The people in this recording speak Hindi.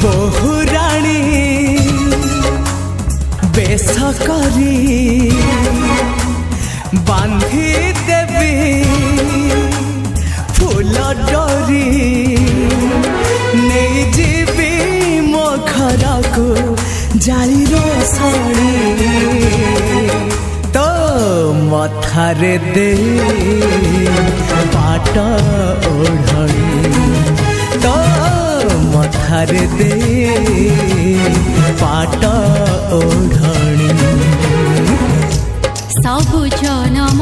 बहु राणी बेश करी बांधी देवी फूल डोरी नहीं जीवी मो घर को जाली रोसणी तो मथारे दे पाट ओढ़णी तो मथारे दे पाट ओढ़णी सबु जनम